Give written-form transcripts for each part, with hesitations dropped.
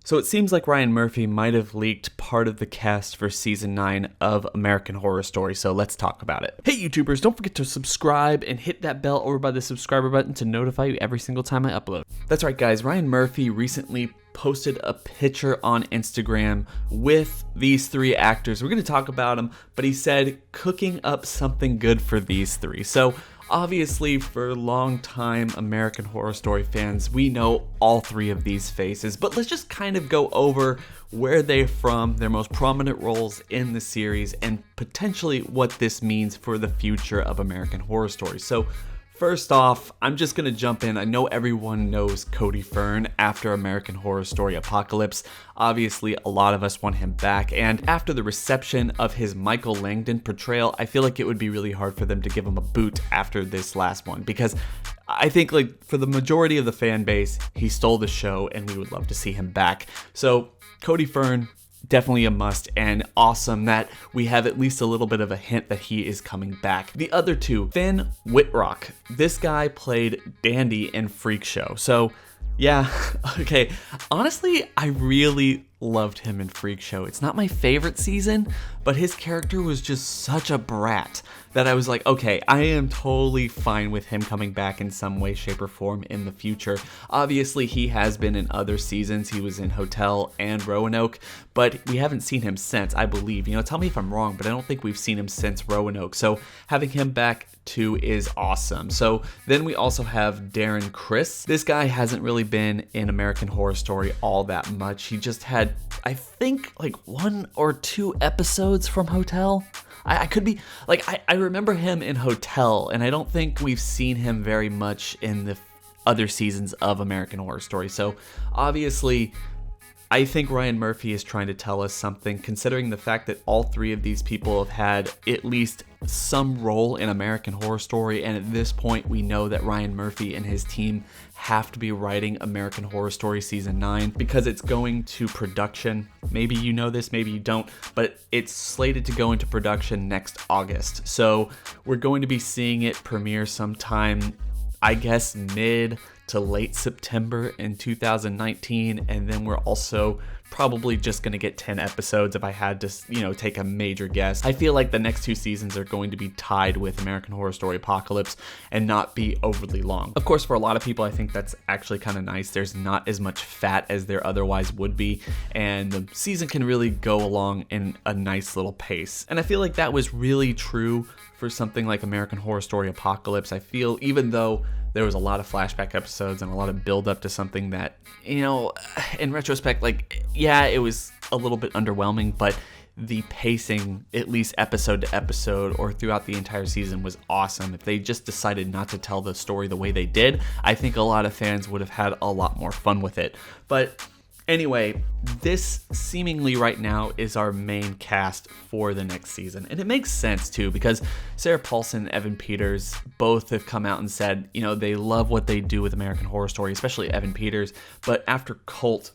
So it seems like Ryan Murphy might have leaked part of the cast for season 9 of American Horror Story, so let's talk about it. Hey YouTubers, don't forget to subscribe and hit that bell over by the subscriber button to notify you every single time I upload. That's right guys, Ryan Murphy recently posted a picture on Instagram with these 3 actors. We're going to talk about them, but he said cooking up something good for these 3. So obviously, for long-time American Horror Story fans, we know all 3 of these faces, but let's just kind of go over where they're from, their most prominent roles in the series, and potentially what this means for the future of American Horror Story. So first off, I'm just going to jump in. I know everyone knows Cody Fern after American Horror Story Apocalypse. Obviously, a lot of us want him back, and after the reception of his Michael Langdon portrayal, I feel like it would be really hard for them to give him a boot after this last one, because I think like for the majority of the fan base, he stole the show and we would love to see him back. So Cody Fern, definitely a must, and awesome that we have at least a little bit of a hint that he is coming back. The other 2, Finn Wittrock. This guy played Dandy in Freak Show. So yeah, okay. Honestly, I really loved him in Freak Show. It's not my favorite season, but his character was just such a brat that I was like, okay, I am totally fine with him coming back in some way, shape, or form in the future. Obviously, he has been in other seasons. He was in Hotel and Roanoke, but we haven't seen him since, I believe. You know, tell me if I'm wrong, but I don't think we've seen him since Roanoke. So having him back too is awesome. So then we also have Darren Criss. This guy hasn't really been in American Horror Story all that much. He just had, I think, like 1 or 2 episodes from Hotel. I could be, like, I remember him in Hotel, and I don't think we've seen him very much in the other seasons of American Horror Story. So obviously, I think Ryan Murphy is trying to tell us something, considering the fact that all 3 of these people have had at least some role in American Horror Story, and at this point we know that Ryan Murphy and his team have to be writing American Horror Story Season 9 because it's going to production. Maybe you know this, maybe you don't, but it's slated to go into production next August. So we're going to be seeing it premiere sometime, I guess, mid to late September in 2019, and then we're also probably just going to get 10 episodes if I had to, you know, take a major guess. I feel like the next 2 seasons are going to be tied with American Horror Story Apocalypse and not be overly long. Of course, for a lot of people, I think that's actually kind of nice. There's not as much fat as there otherwise would be, and the season can really go along in a nice little pace. And I feel like that was really true for something like American Horror Story Apocalypse. I feel even though there was a lot of flashback episodes and a lot of build up to something that, you know, in retrospect, like, yeah, it was a little bit underwhelming, but the pacing, at least episode to episode or throughout the entire season, was awesome. If they just decided not to tell the story the way they did, I think a lot of fans would have had a lot more fun with it. But anyway, this seemingly right now is our main cast for the next season. And it makes sense too, because Sarah Paulson and Evan Peters both have come out and said, you know, they love what they do with American Horror Story, especially Evan Peters. But after Cult,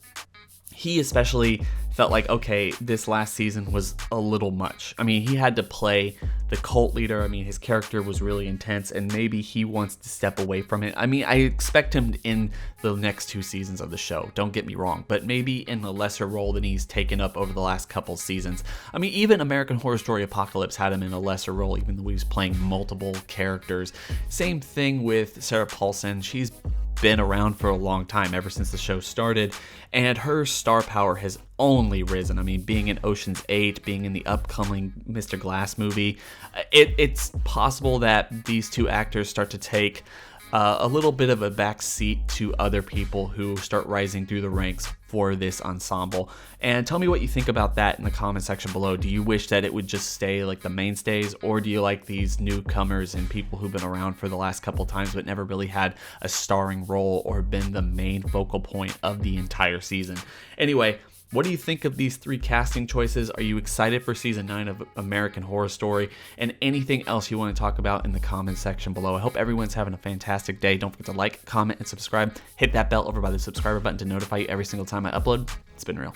he especially felt like, okay, this last season was a little much. I mean, he had to play the cult leader. I mean, his character was really intense, and maybe he wants to step away from it. I mean, I expect him in the next 2 seasons of the show, don't get me wrong, but maybe in a lesser role than he's taken up over the last couple seasons. I mean, even American Horror Story Apocalypse had him in a lesser role, even though he was playing multiple characters. Same thing with Sarah Paulson. She's been around for a long time, ever since the show started, and her star power has only risen. I mean, being in Ocean's 8, being in the upcoming Mr. Glass movie, it's possible that these 2 actors start to take a little bit of a back seat to other people who start rising through the ranks for this ensemble. And tell me what you think about that in the comment section below. Do you wish that it would just stay like the mainstays, or do you like these newcomers and people who've been around for the last couple times but never really had a starring role or been the main focal point of the entire season? Anyway, what do you think of these 3 casting choices? Are you excited for season 9 of American Horror Story? And anything else you want to talk about in the comment section below. I hope everyone's having a fantastic day. Don't forget to like, comment, and subscribe. Hit that bell over by the subscriber button to notify you every single time I upload. It's been real.